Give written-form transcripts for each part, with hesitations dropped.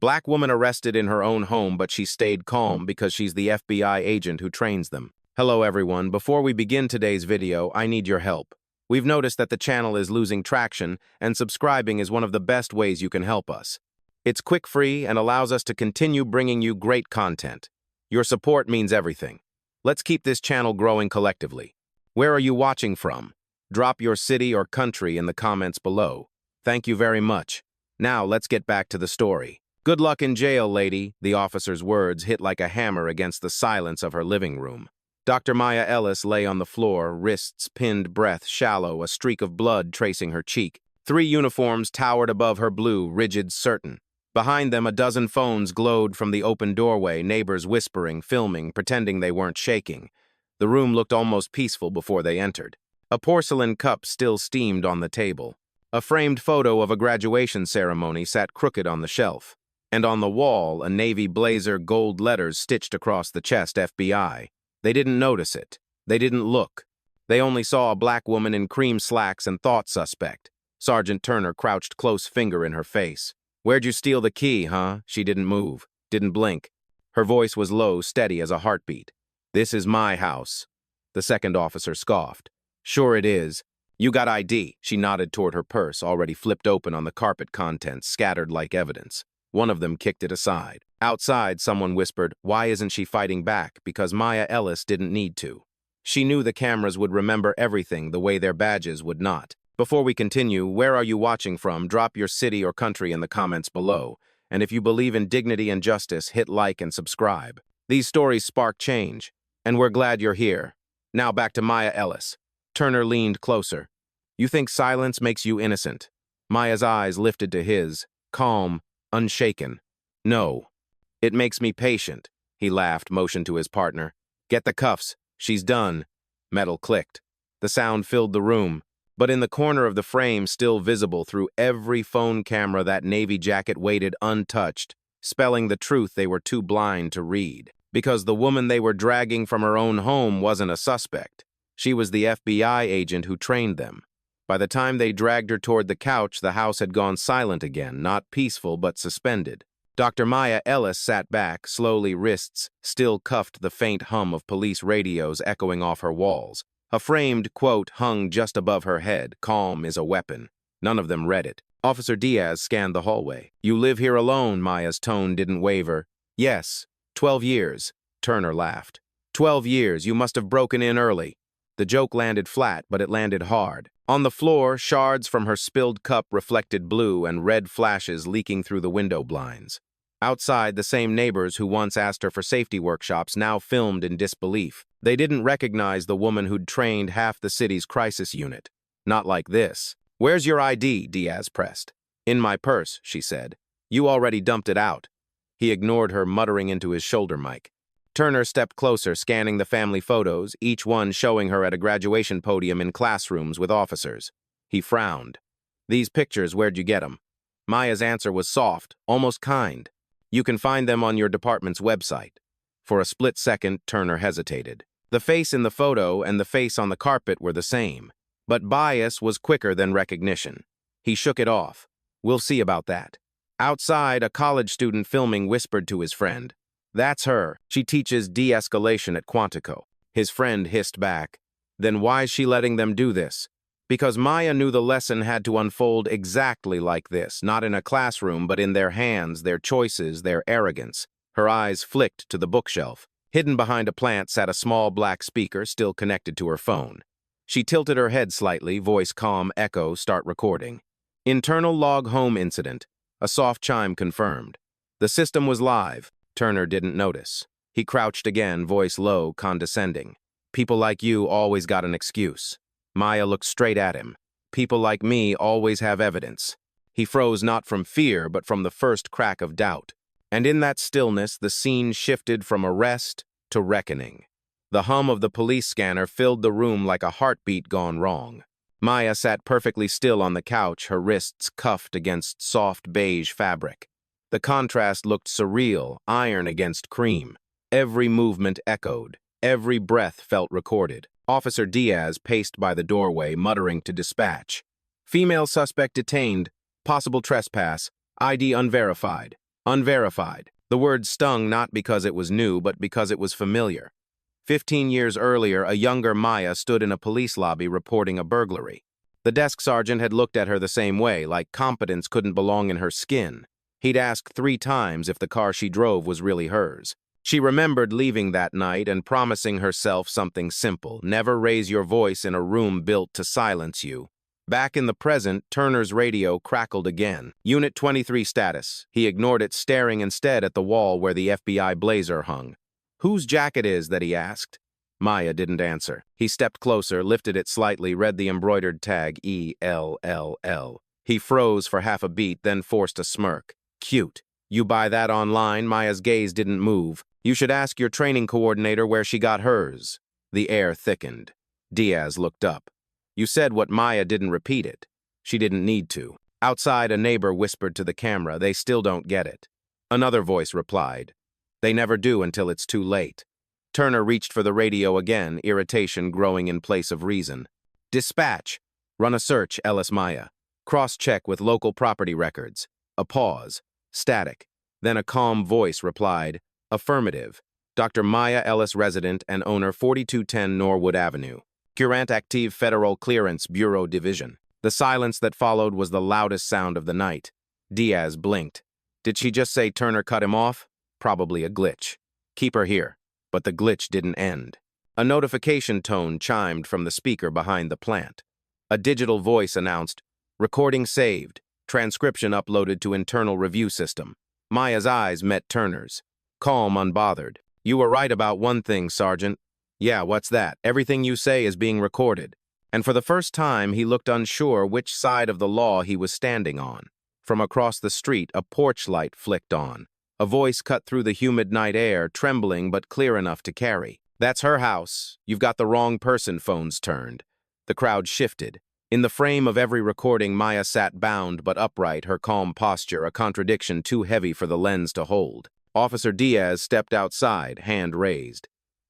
Black woman arrested in her own home, but she stayed calm because she's the FBI agent who trains them. Hello everyone, before we begin today's video, I need your help. We've noticed that the channel is losing traction, and subscribing is one of the best ways you can help us. It's quick, free, and allows us to continue bringing you great content. Your support means everything. Let's keep this channel growing collectively. Where are you watching from? Drop your city or country in the comments below. Thank you very much. Now let's get back to the story. Good luck in jail, lady, the officer's words hit like a hammer against the silence of her living room. Dr. Maya Ellis lay on the floor, wrists pinned, breath shallow, a streak of blood tracing her cheek. 3 uniforms towered above her, blue, rigid, certain. Behind them, a dozen phones glowed from the open doorway, neighbors whispering, filming, pretending they weren't shaking. The room looked almost peaceful before they entered. A porcelain cup still steamed on the table. A framed photo of a graduation ceremony sat crooked on the shelf. And on the wall, a navy blazer, gold letters stitched across the chest, FBI. They didn't notice it. They didn't look. They only saw a black woman in cream slacks and thought suspect. Sergeant Turner crouched, close finger in her face. Where'd you steal the key, huh? She didn't move, didn't blink. Her voice was low, steady as a heartbeat. This is my house. The second officer scoffed. Sure it is. You got ID. She nodded toward her purse, already flipped open on the carpet, contents scattered like evidence. One of them kicked it aside. Outside, someone whispered, why isn't she fighting back? Because Maya Ellis didn't need to. She knew the cameras would remember everything the way their badges would not. Before we continue, where are you watching from? Drop your city or country in the comments below. And if you believe in dignity and justice, hit like and subscribe. These stories spark change, and we're glad you're here. Now back to Maya Ellis. Turner leaned closer. You think silence makes you innocent? Maya's eyes lifted to his, calm, unshaken. No. It makes me patient. He laughed, motioned to his partner. Get the cuffs. She's done. Metal clicked. The sound filled the room. But in the corner of the frame, still visible through every phone camera, that navy jacket waited untouched, spelling the truth they were too blind to read. Because the woman they were dragging from her own home wasn't a suspect. She was the FBI agent who trained them. By the time they dragged her toward the couch, the house had gone silent again, not peaceful but suspended. Dr. Maya Ellis sat back, slowly, wrists still cuffed, the faint hum of police radios echoing off her walls. A framed quote hung just above her head, calm is a weapon. None of them read it. Officer Diaz scanned the hallway. You live here alone, Maya's tone didn't waver. Yes, 12 years. Turner laughed. 12 years, you must have broken in early. The joke landed flat, but it landed hard. On the floor, shards from her spilled cup reflected blue and red flashes leaking through the window blinds. Outside, the same neighbors who once asked her for safety workshops now filmed in disbelief. They didn't recognize the woman who'd trained half the city's crisis unit. Not like this. Where's your ID? Diaz pressed. In my purse, she said. You already dumped it out. He ignored her, muttering into his shoulder mic. Turner stepped closer, scanning the family photos, each one showing her at a graduation podium in classrooms with officers. He frowned. These pictures, where'd you get them? Maya's answer was soft, almost kind. You can find them on your department's website. For a split second, Turner hesitated. The face in the photo and the face on the carpet were the same, but bias was quicker than recognition. He shook it off. We'll see about that. Outside, a college student filming whispered to his friend. That's her. She teaches de-escalation at Quantico. His friend hissed back. Then why's she letting them do this? Because Maya knew the lesson had to unfold exactly like this, not in a classroom, but in their hands, their choices, their arrogance. Her eyes flicked to the bookshelf. Hidden behind a plant sat a small black speaker still connected to her phone. She tilted her head slightly, voice calm, echo, start recording. Internal log home incident. A soft chime confirmed. The system was live. Turner didn't notice. He crouched again, voice low, condescending. People like you always got an excuse. Maya looked straight at him. People like me always have evidence. He froze not from fear, but from the first crack of doubt. And in that stillness, the scene shifted from arrest to reckoning. The hum of the police scanner filled the room like a heartbeat gone wrong. Maya sat perfectly still on the couch, her wrists cuffed against soft beige fabric. The contrast looked surreal, iron against cream. Every movement echoed. Every breath felt recorded. Officer Diaz paced by the doorway, muttering to dispatch. Female suspect detained. Possible trespass. ID unverified. Unverified. The word stung not because it was new, but because it was familiar. 15 years earlier, a younger Maya stood in a police lobby reporting a burglary. The desk sergeant had looked at her the same way, like competence couldn't belong in her skin. He'd asked 3 times if the car she drove was really hers. She remembered leaving that night and promising herself something simple: never raise your voice in a room built to silence you. Back in the present, Turner's radio crackled again. Unit 23 status. He ignored it, staring instead at the wall where the FBI blazer hung. Whose jacket is that, he asked. Maya didn't answer. He stepped closer, lifted it slightly, read the embroidered tag ELLL. He froze for half a beat, then forced a smirk. Cute. You buy that online? Maya's gaze didn't move. You should ask your training coordinator where she got hers. The air thickened. Diaz looked up. You said what? Maya didn't repeat it. She didn't need to. Outside, a neighbor whispered to the camera, they still don't get it. Another voice replied, they never do until it's too late. Turner reached for the radio again, irritation growing in place of reason. Dispatch. Run a search, Ellis Maya. Cross-check with local property records. A pause. Static. Then a calm voice replied, affirmative. Dr. Maya Ellis, resident and owner, 4210 Norwood Avenue. Current active Federal Clearance Bureau Division. The silence that followed was the loudest sound of the night. Diaz blinked. Did she just say Turner cut him off? Probably a glitch. Keep her here. But the glitch didn't end. A notification tone chimed from the speaker behind the plant. A digital voice announced, recording saved, transcription uploaded to internal review system. Maya's eyes met Turner's. Calm, unbothered. You were right about one thing, Sergeant. Yeah, what's that? Everything you say is being recorded. And for the first time, he looked unsure which side of the law he was standing on. From across the street, a porch light flicked on. A voice cut through the humid night air, trembling but clear enough to carry. That's her house. You've got the wrong person. Phones turned. The crowd shifted. In the frame of every recording, Maya sat bound but upright, her calm posture a contradiction too heavy for the lens to hold. Officer Diaz stepped outside, hand raised.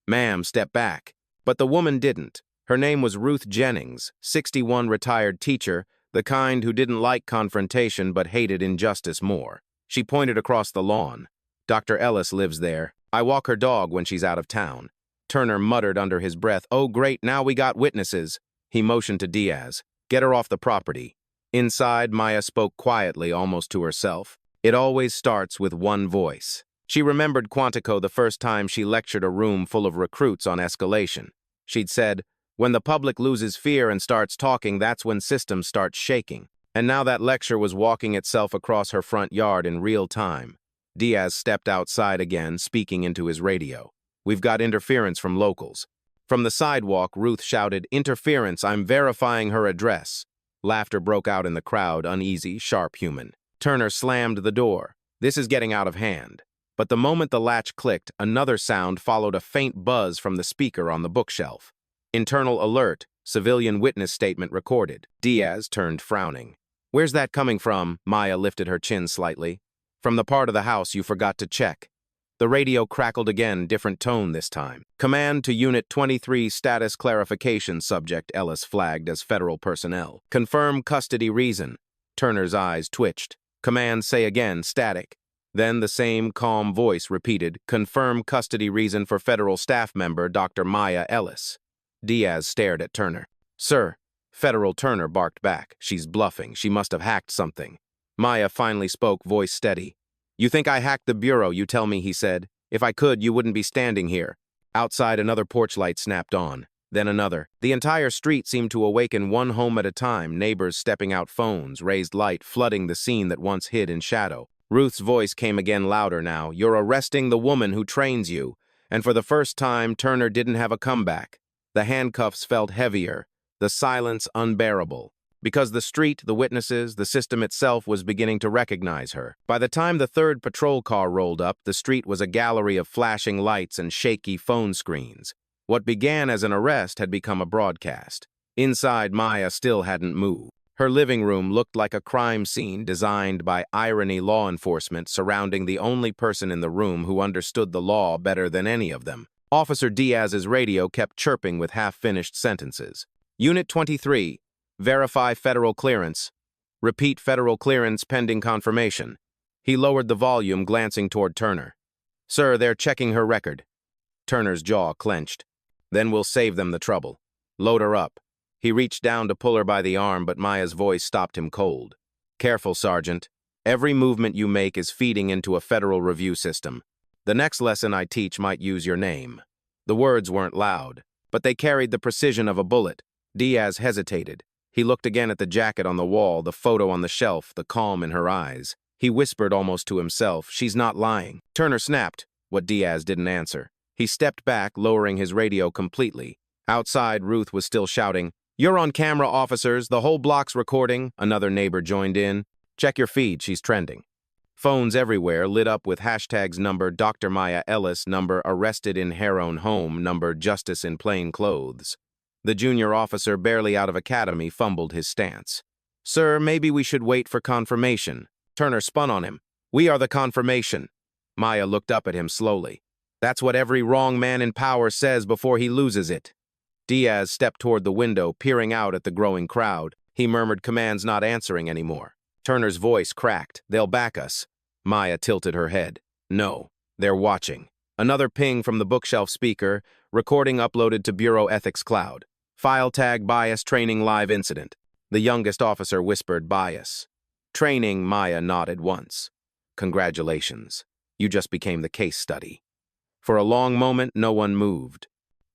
Ma'am, step back. But the woman didn't. Her name was Ruth Jennings, 61, retired teacher, the kind who didn't like confrontation but hated injustice more. She pointed across the lawn. Dr. Ellis lives there. I walk her dog when she's out of town. Turner muttered under his breath, oh great, now we got witnesses. He motioned to Diaz. Get her off the property. Inside, Maya spoke quietly, almost to herself. It always starts with one voice. She remembered Quantico the first time she lectured a room full of recruits on escalation. She'd said, when the public loses fear and starts talking, that's when systems start shaking. And now that lecture was walking itself across her front yard in real time. Diaz stepped outside again, speaking into his radio. We've got interference from locals. From the sidewalk, Ruth shouted, interference, I'm verifying her address. Laughter broke out in the crowd, uneasy, sharp, human. Turner slammed the door. This is getting out of hand. But the moment the latch clicked, another sound followed, a faint buzz from the speaker on the bookshelf. Internal alert, civilian witness statement recorded. Diaz turned frowning. Where's that coming from? Maya lifted her chin slightly. From the part of the house you forgot to check. The radio crackled again, different tone this time. Command to Unit 23, status clarification, subject Ellis flagged as federal personnel. Confirm custody reason. Turner's eyes twitched. Command, say again, static. Then the same calm voice repeated, confirm custody reason for federal staff member Dr. Maya Ellis. Diaz stared at Turner. Sir. Federal. Turner barked back. She's bluffing. She must have hacked something. Maya finally spoke, voice steady. You think I hacked the bureau, you tell me, he said. If I could, you wouldn't be standing here. Outside, another porch light snapped on. Then another. The entire street seemed to awaken, one home at a time, neighbors stepping out, phones, raised light, flooding the scene that once hid in shadow. Ruth's voice came again, louder now. You're arresting the woman who trains you. And for the first time, Turner didn't have a comeback. The handcuffs felt heavier, the silence unbearable. Because the street, the witnesses, the system itself was beginning to recognize her. By the time the third patrol car rolled up, the street was a gallery of flashing lights and shaky phone screens. What began as an arrest had become a broadcast. Inside, Maya still hadn't moved. Her living room looked like a crime scene designed by irony law enforcement, surrounding the only person in the room who understood the law better than any of them. Officer Diaz's radio kept chirping with half-finished sentences. Unit 23. Verify federal clearance. Repeat, federal clearance pending confirmation. He lowered the volume, glancing toward Turner. "Sir, they're checking her record." Turner's jaw clenched. "Then we'll save them the trouble. Load her up." He reached down to pull her by the arm, but Maya's voice stopped him cold. "Careful, Sergeant. Every movement you make is feeding into a federal review system. The next lesson I teach might use your name." The words weren't loud, but they carried the precision of a bullet. Diaz hesitated. He looked again at the jacket on the wall, the photo on the shelf, the calm in her eyes. He whispered almost to himself, "She's not lying." Turner snapped, what Diaz didn't answer. He stepped back, lowering his radio completely. Outside, Ruth was still shouting, "You're on camera, officers. The whole block's recording." Another neighbor joined in. "Check your feed. She's trending." Phones everywhere lit up with hashtags number Dr. Maya Ellis, number arrested in her own home, number justice in plain clothes. The junior officer, barely out of academy, fumbled his stance. "Sir, maybe we should wait for confirmation." Turner spun on him. "We are the confirmation." Maya looked up at him slowly. "That's what every wrong man in power says before he loses it." Diaz stepped toward the window, peering out at the growing crowd. He murmured commands, not answering anymore. Turner's voice cracked. "They'll back us." Maya tilted her head. "No, they're watching." Another ping from the bookshelf speaker, recording uploaded to Bureau Ethics Cloud. "File tag bias training live incident." The youngest officer whispered bias. "Training," Maya nodded once. "Congratulations. You just became the case study." For a long moment, no one moved.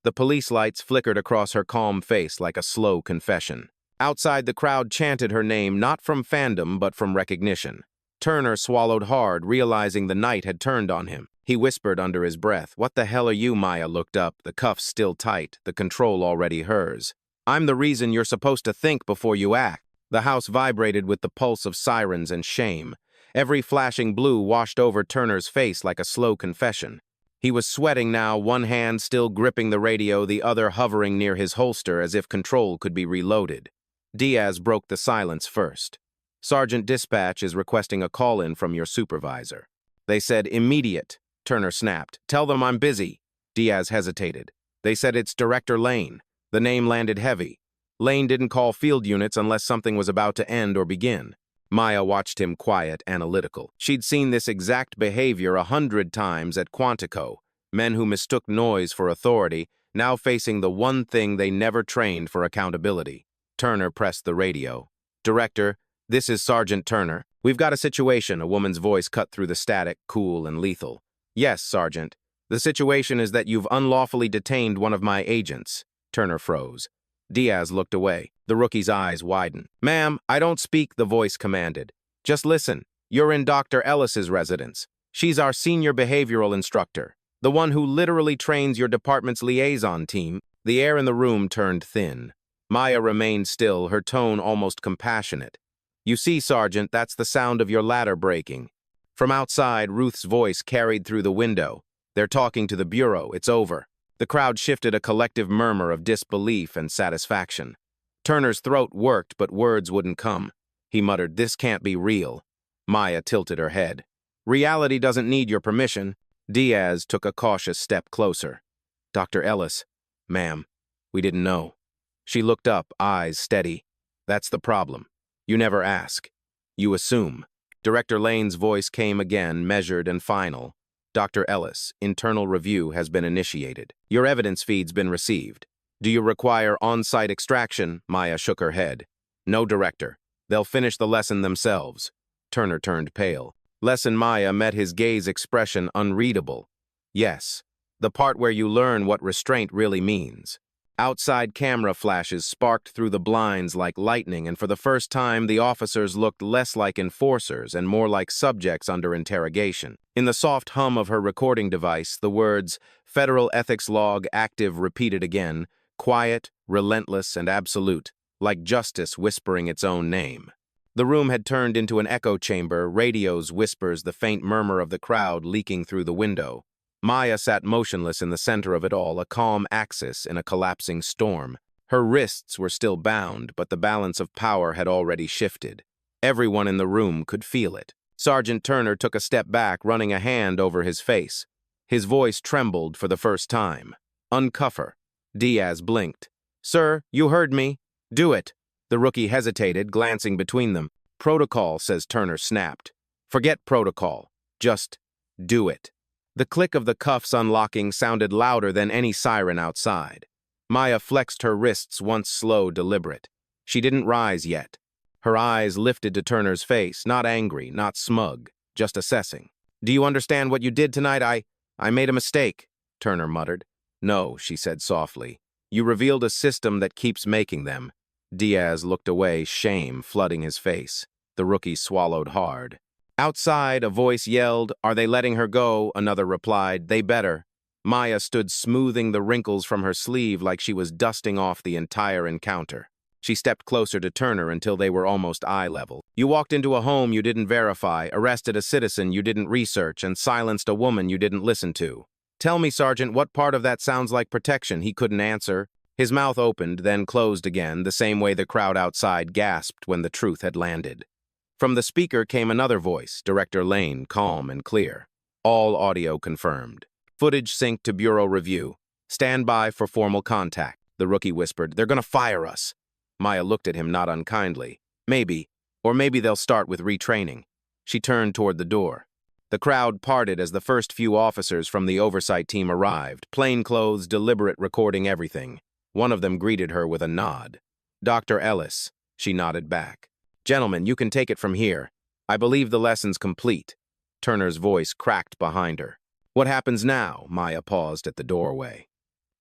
The police lights flickered across her calm face like a slow confession. Outside, the crowd chanted her name, not from fandom, but from recognition. Turner swallowed hard, realizing the night had turned on him. He whispered under his breath, "What the hell are you?" Maya looked up, the cuffs still tight, the control already hers. "I'm the reason you're supposed to think before you act." The house vibrated with the pulse of sirens and shame. Every flashing blue washed over Turner's face like a slow confession. He was sweating now, one hand still gripping the radio, the other hovering near his holster as if control could be reloaded. Diaz broke the silence first. "Sergeant Dispatch is requesting a call-in from your supervisor." They said, "Immediate." Turner snapped, "Tell them I'm busy." Diaz hesitated. "They said it's Director Lane." The name landed heavy. Lane didn't call field units unless something was about to end or begin. Maya watched him quiet, analytical. She'd seen this exact behavior 100 times at Quantico. Men who mistook noise for authority, now facing the one thing they never trained for: accountability. Turner pressed the radio. "Director, this is Sergeant Turner. We've got a situation." A woman's voice cut through the static, cool and lethal. "Yes, Sergeant. The situation is that you've unlawfully detained one of my agents." Turner froze. Diaz looked away. The rookie's eyes widened. "Ma'am, I don't speak," the voice commanded. "Just listen. You're in Dr. Ellis's residence. She's our senior behavioral instructor, the one who literally trains your department's liaison team." The air in the room turned thin. Maya remained still, her tone almost compassionate. "You see, Sergeant, that's the sound of your ladder breaking." From outside, Ruth's voice carried through the window. "They're talking to the Bureau. It's over." The crowd shifted, a collective murmur of disbelief and satisfaction. Turner's throat worked, but words wouldn't come. He muttered, "This can't be real." Maya tilted her head. "Reality doesn't need your permission." Diaz took a cautious step closer. "Dr. Ellis." "Ma'am, we didn't know." She looked up, eyes steady. "That's the problem. You never ask. You assume." Director Lane's voice came again, measured and final. "Dr. Ellis, internal review has been initiated. Your evidence feed's been received. Do you require on-site extraction?" Maya shook her head. "No, Director. They'll finish the lesson themselves." Turner turned pale. Lesson Maya met his gaze expression unreadable. "Yes, the part where you learn what restraint really means." Outside camera flashes sparked through the blinds like lightning, and for the first time the officers looked less like enforcers and more like subjects under interrogation. In the soft hum of her recording device, the words, "Federal Ethics Log Active," repeated again, quiet, relentless, and absolute, like justice whispering its own name. The room had turned into an echo chamber, radios, whispers, the faint murmur of the crowd leaking through the window. Maya sat motionless in the center of it all, a calm axis in a collapsing storm. Her wrists were still bound, but the balance of power had already shifted. Everyone in the room could feel it. Sergeant Turner took a step back, running a hand over his face. His voice trembled for the first time. "Uncuff her." Diaz blinked. "Sir, you heard me. Do it." The rookie hesitated, glancing between them. "Protocol," says Turner, snapped. Forget protocol. Just do it. The click of the cuffs unlocking sounded louder than any siren outside. Maya flexed her wrists, once slow, deliberate. She didn't rise yet. Her eyes lifted to Turner's face, not angry, not smug, just assessing. "Do you understand what you did tonight? I made a mistake," Turner muttered. "No," she said softly. "You revealed a system that keeps making them." Diaz looked away, shame flooding his face. The rookie swallowed hard. Outside, a voice yelled, "Are they letting her go?" Another replied, "They better." Maya stood smoothing the wrinkles from her sleeve like she was dusting off the entire encounter. She stepped closer to Turner until they were almost eye level. "You walked into a home you didn't verify, arrested a citizen you didn't research, and silenced a woman you didn't listen to. Tell me, Sergeant, what part of that sounds like protection?" He couldn't answer. His mouth opened, then closed again, the same way the crowd outside gasped when the truth had landed. From the speaker came another voice, Director Lane, calm and clear. All audio confirmed. Footage synced to Bureau review. "Stand by for formal contact," the rookie whispered. "They're gonna fire us." Maya looked at him not unkindly. "Maybe, or maybe they'll start with retraining." She turned toward the door. The crowd parted as the first few officers from the oversight team arrived, plainclothes, deliberate, recording everything. One of them greeted her with a nod. "Dr. Ellis," she nodded back. "Gentlemen, you can take it from here. I believe the lesson's complete." Turner's voice cracked behind her. "What happens now?" Maya paused at the doorway.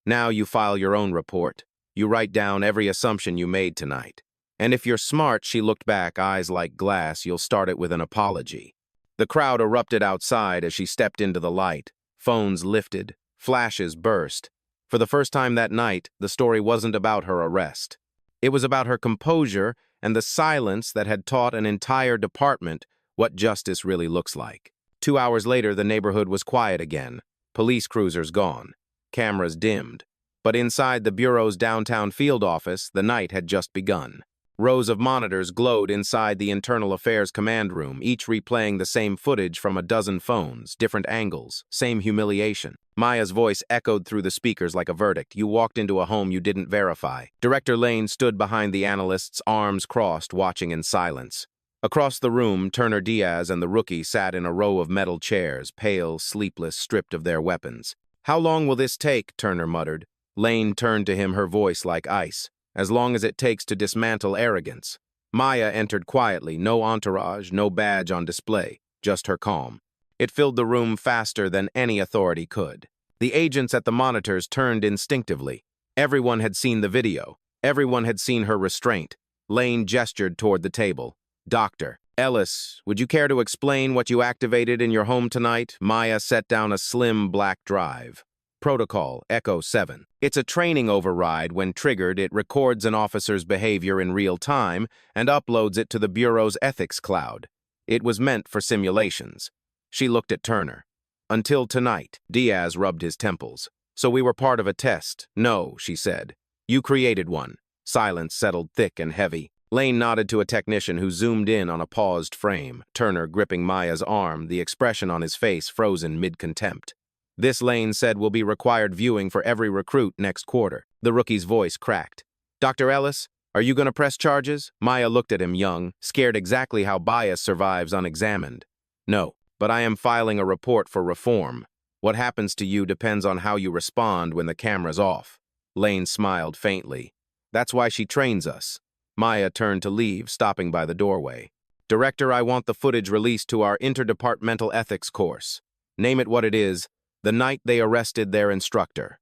"Now you file your own report. You write down every assumption you made tonight. And if you're smart," she looked back, eyes like glass, "you'll start it with an apology." The crowd erupted outside as she stepped into the light. Phones lifted. Flashes burst. For the first time that night, the story wasn't about her arrest. It was about her composure and the silence that had taught an entire department what justice really looks like. 2 hours later, the neighborhood was quiet again. Police cruisers gone. Cameras dimmed. But inside the Bureau's downtown field office, the night had just begun. Rows of monitors glowed inside the Internal Affairs command room, each replaying the same footage from a dozen phones, different angles, same humiliation. Maya's voice echoed through the speakers like a verdict. "You walked into a home you didn't verify." Director Lane stood behind the analysts, arms crossed, watching in silence. Across the room, Turner Diaz and the rookie sat in a row of metal chairs, pale, sleepless, stripped of their weapons. "How long will this take?" Turner muttered. Lane turned to him, her voice like ice. "As long as it takes to dismantle arrogance." Maya entered quietly, no entourage, no badge on display, just her calm. It filled the room faster than any authority could. The agents at the monitors turned instinctively. Everyone had seen the video. Everyone had seen her restraint. Lane gestured toward the table. "Dr. Ellis, would you care to explain what you activated in your home tonight?" Maya set down a slim black drive. "Protocol, Echo 7. It's a training override. When triggered, it records an officer's behavior in real time and uploads it to the Bureau's ethics cloud. It was meant for simulations." She looked at Turner. "Until tonight." Diaz rubbed his temples. "So we were part of a test." "No," she said. "You created one." Silence settled thick and heavy. Lane nodded to a technician who zoomed in on a paused frame, Turner gripping Maya's arm, the expression on his face frozen mid-contempt. "This," Lane said, "will be required viewing for every recruit next quarter." The rookie's voice cracked. "Dr. Ellis, are you going to press charges?" Maya looked at him, young, scared exactly how bias survives unexamined. "No, but I am filing a report for reform. What happens to you depends on how you respond when the camera's off." Lane smiled faintly. "That's why she trains us." Maya turned to leave, stopping by the doorway. "Director, I want the footage released to our interdepartmental ethics course. Name it what it is. The night they arrested their instructor."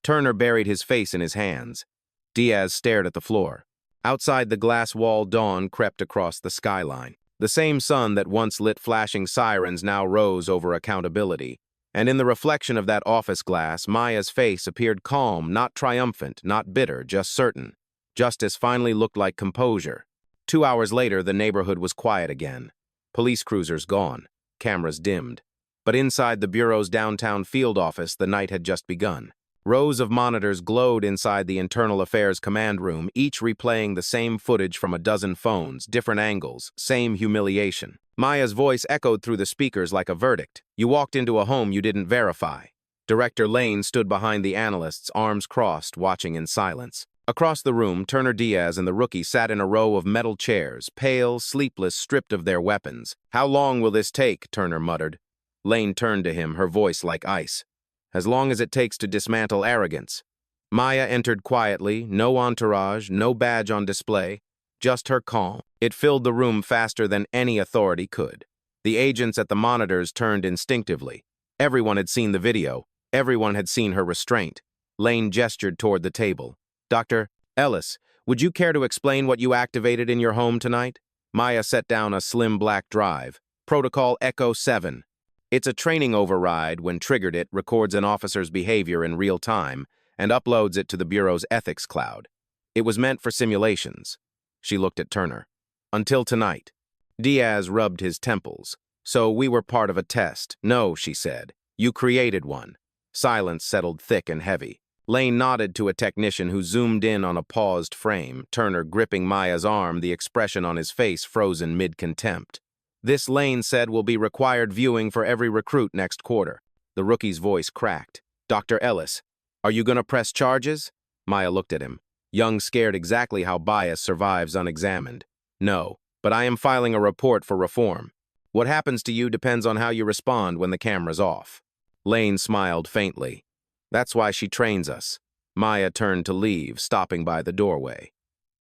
Turner buried his face in his hands. Diaz stared at the floor. Outside, the glass wall dawn crept across the skyline. The same sun that once lit flashing sirens now rose over accountability. And in the reflection of that office glass, Maya's face appeared calm, not triumphant, not bitter, just certain. Justice finally looked like composure. 2 hours later, the neighborhood was quiet again. Police cruisers gone. Cameras dimmed. But inside the Bureau's downtown field office, the night had just begun. Rows of monitors glowed inside the Internal Affairs command room, each replaying the same footage from a dozen phones, different angles, same humiliation. Maya's voice echoed through the speakers like a verdict. "You walked into a home you didn't verify." Director Lane stood behind the analysts, arms crossed, watching in silence. Across the room, Turner Diaz and the rookie sat in a row of metal chairs, pale, sleepless, stripped of their weapons. "How long will this take?" Turner muttered. Lane turned to him, her voice like ice. "As long as it takes to dismantle arrogance." Maya entered quietly, no entourage, no badge on display, just her calm. It filled the room faster than any authority could. The agents at the monitors turned instinctively. Everyone had seen the video. Everyone had seen her restraint. Lane gestured toward the table. "Dr. Ellis, would you care to explain what you activated in your home tonight?" Maya set down a slim black drive. "Protocol Echo 7. It's a training override. When triggered, it records an officer's behavior in real time and uploads it to the Bureau's ethics cloud. It was meant for simulations." She looked at Turner. "Until tonight." Diaz rubbed his temples. "So we were part of a test." "No," she said. "You created one." Silence settled thick and heavy. Lane nodded to a technician who zoomed in on a paused frame, Turner gripping Maya's arm, the expression on his face frozen mid-contempt. "This," Lane said, "will be required viewing for every recruit next quarter." The rookie's voice cracked. "Dr. Ellis, are you going to press charges?" Maya looked at him. Young scared exactly how bias survives unexamined. "No, but I am filing a report for reform. What happens to you depends on how you respond when the camera's off." Lane smiled faintly. "That's why she trains us." Maya turned to leave, stopping by the doorway.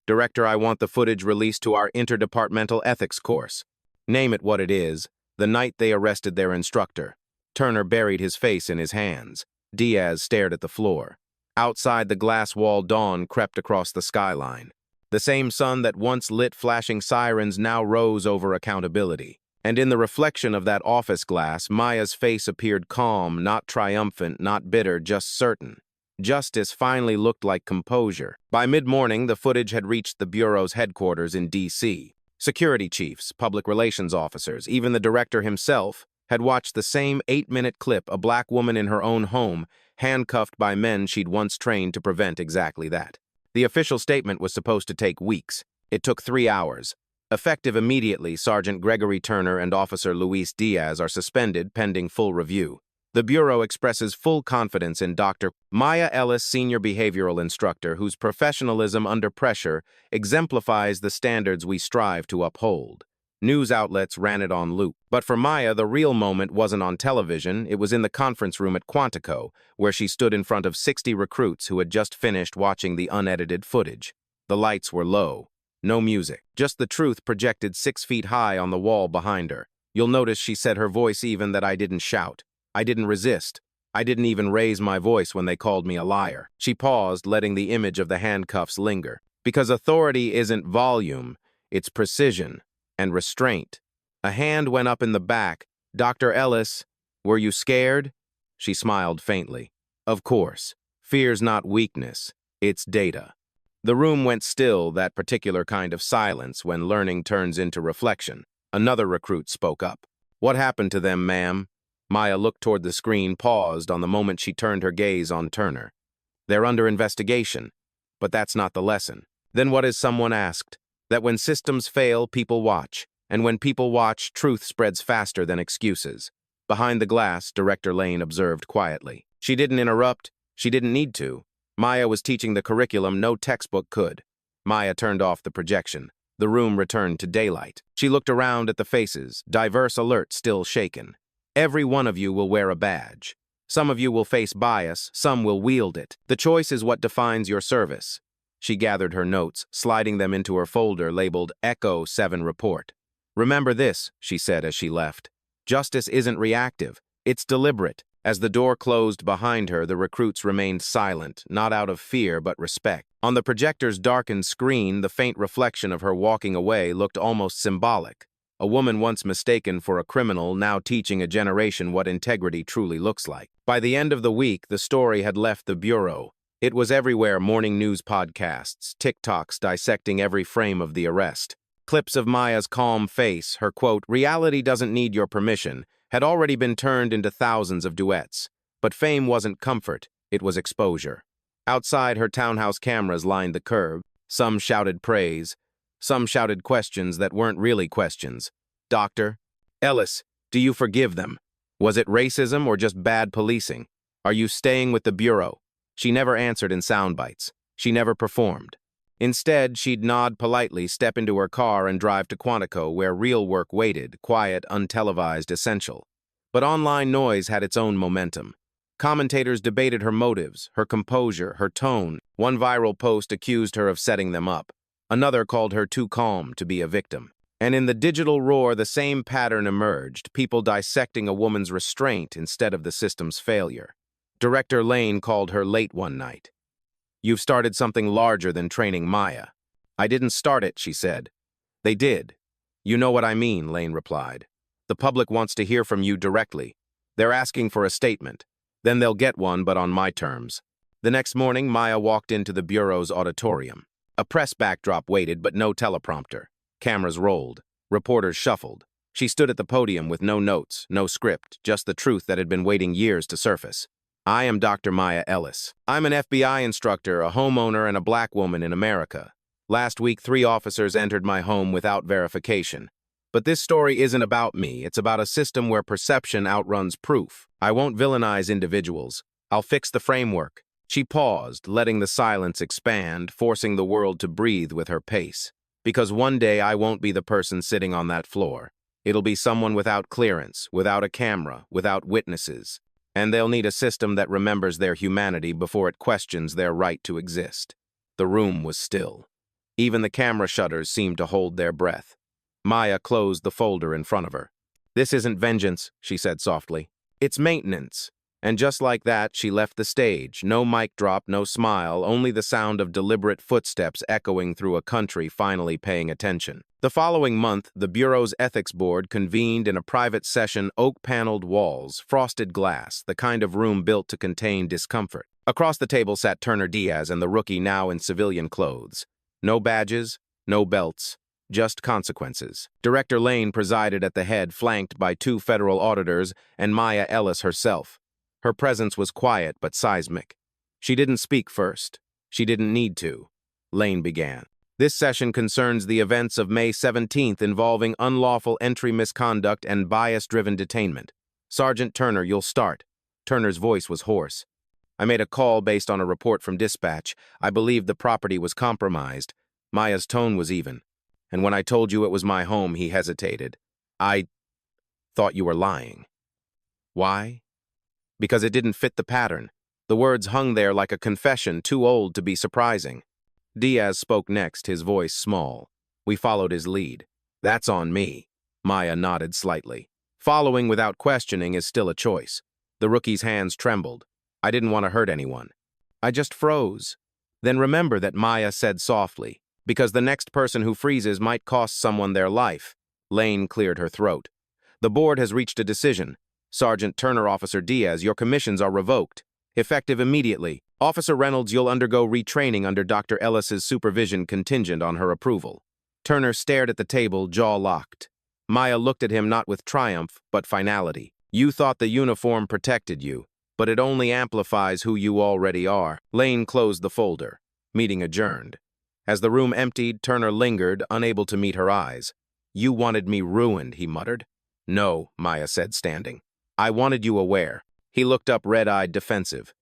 "Director, I want the footage released to our interdepartmental ethics course." "Name it what it is." "The night they arrested their instructor." Turner buried his face in his hands. Diaz stared at the floor. Outside, the glass wall dawn crept across the skyline. The same sun that once lit flashing sirens now rose over accountability. And in the reflection of that office glass, Maya's face appeared calm, not triumphant, not bitter, just certain. Justice finally looked like composure. By mid-morning, the footage had reached the Bureau's headquarters in D.C. Security chiefs, public relations officers, even the director himself, had watched the same 8-minute clip, a black woman in her own home, handcuffed by men she'd once trained to prevent exactly that. The official statement was supposed to take weeks. It took 3 hours. Effective immediately, Sergeant Gregory Turner and Officer Luis Diaz are suspended pending full review. The Bureau expresses full confidence in Dr. Maya Ellis, senior behavioral instructor, whose professionalism under pressure exemplifies the standards we strive to uphold. News outlets ran it on loop. But for Maya, the real moment wasn't on television. It was in the conference room at Quantico, where she stood in front of 60 recruits who had just finished watching the unedited footage. The lights were low. No music, just the truth projected 6 feet high on the wall behind her. "You'll notice," she said, her voice even, "that I didn't shout. I didn't resist. I didn't even raise my voice when they called me a liar." She paused, letting the image of the handcuffs linger. "Because authority isn't volume, it's precision and restraint." A hand went up in the back. "Dr. Ellis, were you scared?" She smiled faintly. "Of course. Fear's not weakness. It's data." The room went still, that particular kind of silence when learning turns into reflection. Another recruit spoke up. "What happened to them, ma'am?" Maya looked toward the screen, paused on the moment she turned her gaze on Turner. "They're under investigation." "But that's not the lesson." "Then what is?" someone asked. "That when systems fail, people watch. And when people watch, truth spreads faster than excuses." Behind the glass, Director Lane observed quietly. She didn't interrupt. She didn't need to. Maya was teaching the curriculum no textbook could. Maya turned off the projection. The room returned to daylight. She looked around at the faces, diverse, alert, still shaken. "Every one of you will wear a badge. Some of you will face bias, some will wield it. The choice is what defines your service." She gathered her notes, sliding them into her folder labeled Echo 7 Report. "Remember this," she said as she left. "Justice isn't reactive. It's deliberate." As the door closed behind her, the recruits remained silent, not out of fear but respect. On the projector's darkened screen, the faint reflection of her walking away looked almost symbolic. A woman once mistaken for a criminal, now teaching a generation what integrity truly looks like. By the end of the week, the story had left the Bureau. It was everywhere: morning news podcasts, TikToks dissecting every frame of the arrest. Clips of Maya's calm face, her quote, "Reality doesn't need your permission," had already been turned into thousands of duets. But fame wasn't comfort, it was exposure. Outside, her townhouse cameras lined the curb. Some shouted praise. Some shouted questions that weren't really questions. "Dr. Ellis, do you forgive them? Was it racism or just bad policing? Are you staying with the Bureau?" She never answered in sound bites. She never performed. Instead, she'd nod politely, step into her car, and drive to Quantico, where real work waited, quiet, untelevised, essential. But online noise had its own momentum. Commentators debated her motives, her composure, her tone. One viral post accused her of setting them up. Another called her too calm to be a victim. And in the digital roar, the same pattern emerged, people dissecting a woman's restraint instead of the system's failure. Director Lane called her late one night. "You've started something larger than training Maya." "I didn't start it," she said. "They did." "You know what I mean," Lane replied. "The public wants to hear from you directly. They're asking for a statement. Then they'll get one, but on my terms." The next morning, Maya walked into the Bureau's auditorium. A press backdrop waited, but no teleprompter. Cameras rolled. Reporters shuffled. She stood at the podium with no notes, no script, just the truth that had been waiting years to surface. "I am Dr. Maya Ellis. I'm an FBI instructor, a homeowner, and a black woman in America. Last week, 3 officers entered my home without verification. But this story isn't about me. It's about a system where perception outruns proof. I won't villainize individuals. I'll fix the framework." She paused, letting the silence expand, forcing the world to breathe with her pace. "Because one day I won't be the person sitting on that floor. It'll be someone without clearance, without a camera, without witnesses. And they'll need a system that remembers their humanity before it questions their right to exist." The room was still. Even the camera shutters seemed to hold their breath. Maya closed the folder in front of her. "This isn't vengeance," she said softly. "It's maintenance." And just like that, she left the stage. No mic drop, no smile, only the sound of deliberate footsteps echoing through a country finally paying attention. The following month, the Bureau's ethics board convened in a private session, oak-paneled walls, frosted glass, the kind of room built to contain discomfort. Across the table sat Turner Diaz and the rookie now in civilian clothes. No badges, no belts, just consequences. Director Lane presided at the head, flanked by 2 federal auditors and Maya Ellis herself. Her presence was quiet but seismic. She didn't speak first. She didn't need to. Lane began. "This session concerns the events of May 17th involving unlawful entry misconduct and bias-driven detainment. Sergeant Turner, you'll start." Turner's voice was hoarse. "I made a call based on a report from dispatch. I believed the property was compromised." Maya's tone was even. "And when I told you it was my home," he hesitated. "I thought you were lying." "Why?" "Because it didn't fit the pattern." The words hung there like a confession, too old to be surprising. Diaz spoke next, his voice small. We followed his lead. "That's on me." Maya nodded slightly. Following without questioning is still a choice. The rookie's hands trembled. "I didn't want to hurt anyone." I just froze. "Then remember that," Maya said softly, "because the next person who freezes might cost someone their life." Lane cleared her throat. "The board has reached a decision. Sergeant Turner, Officer Diaz, your commissions are revoked. Effective immediately. Officer Reynolds, you'll undergo retraining under Dr. Ellis's supervision contingent on her approval." Turner stared at the table, jaw locked. Maya looked at him not with triumph, but finality. "You thought the uniform protected you, but it only amplifies who you already are." Lane closed the folder. Meeting adjourned. As the room emptied, Turner lingered, unable to meet her eyes. "You wanted me ruined," he muttered. "No," Maya said, standing. "I wanted you aware." He looked up, red-eyed, defensive.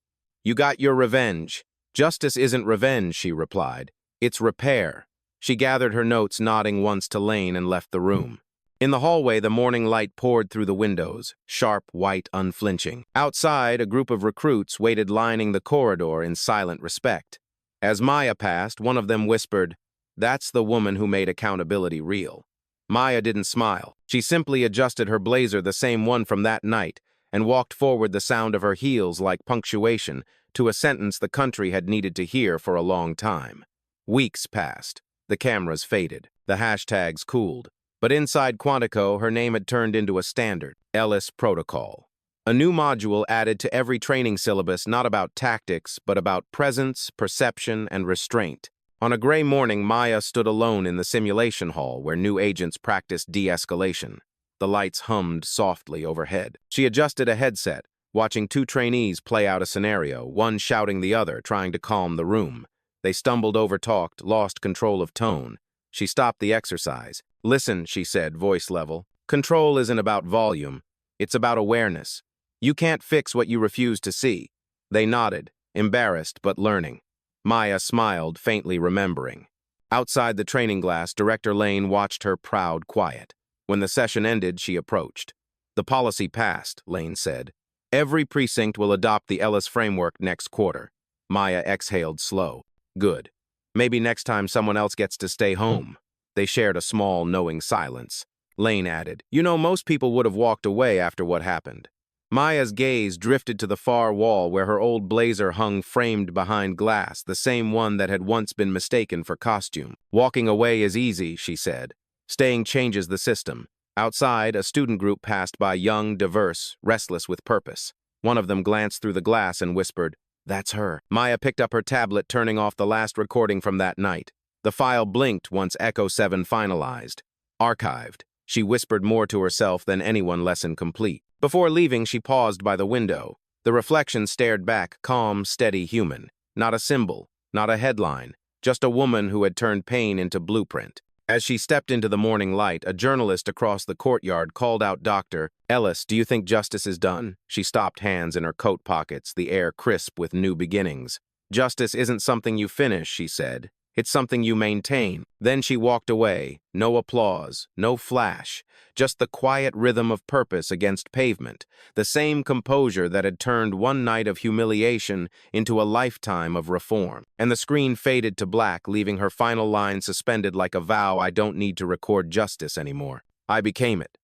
"You got your revenge." "Justice isn't revenge," she replied. "It's repair." She gathered her notes, nodding once to Lane, and left the room. In the hallway, the morning light poured through the windows, sharp, white, unflinching. Outside, a group of recruits waited lining the corridor in silent respect. As Maya passed, one of them whispered, "That's the woman who made accountability real." Maya didn't smile. She simply adjusted her blazer, the same one from that night, and walked forward, the sound of her heels like punctuation, to a sentence the country had needed to hear for a long time. Weeks passed. The cameras faded. The hashtags cooled. But inside Quantico, her name had turned into a standard, Ellis Protocol. A new module added to every training syllabus, not about tactics, but about presence, perception, and restraint. On a gray morning, Maya stood alone in the simulation hall where new agents practiced de-escalation. The lights hummed softly overhead. She adjusted a headset, watching 2 trainees play out a scenario, one shouting the other, trying to calm the room. They stumbled, overtalked, lost control of tone. She stopped the exercise. "Listen," she said, voice level. "Control isn't about volume. It's about awareness. You can't fix what you refuse to see." They nodded, embarrassed but learning. Maya smiled, faintly remembering. Outside the training glass, Director Lane watched her proud, quiet. When the session ended, she approached. The policy passed, Lane said. Every precinct will adopt the Ellis framework next quarter. Maya exhaled slow. Good. Maybe next time someone else gets to stay home. They shared a small, knowing silence. Lane added, "You know, most people would have walked away after what happened." Maya's gaze drifted to the far wall where her old blazer hung framed behind glass, the same one that had once been mistaken for costume. "Walking away is easy," she said. "Staying changes the system." Outside, a student group passed by, young, diverse, restless with purpose. One of them glanced through the glass and whispered, "That's her." Maya picked up her tablet, turning off the last recording from that night. The file blinked once Echo 7 finalized. Archived. She whispered more to herself than anyone lesson complete. Before leaving, she paused by the window. The reflection stared back, calm, steady, human. Not a symbol, not a headline, just a woman who had turned pain into blueprint. As she stepped into the morning light, a journalist across the courtyard called out, "Dr. Ellis, do you think justice is done?" She stopped, hands in her coat pockets, the air crisp with new beginnings. "Justice isn't something you finish," she said. "It's something you maintain." Then she walked away. No applause, no flash, just the quiet rhythm of purpose against pavement, the same composure that had turned one night of humiliation into a lifetime of reform. And the screen faded to black, leaving her final line suspended like a vow: "I don't need to record justice anymore. I became it."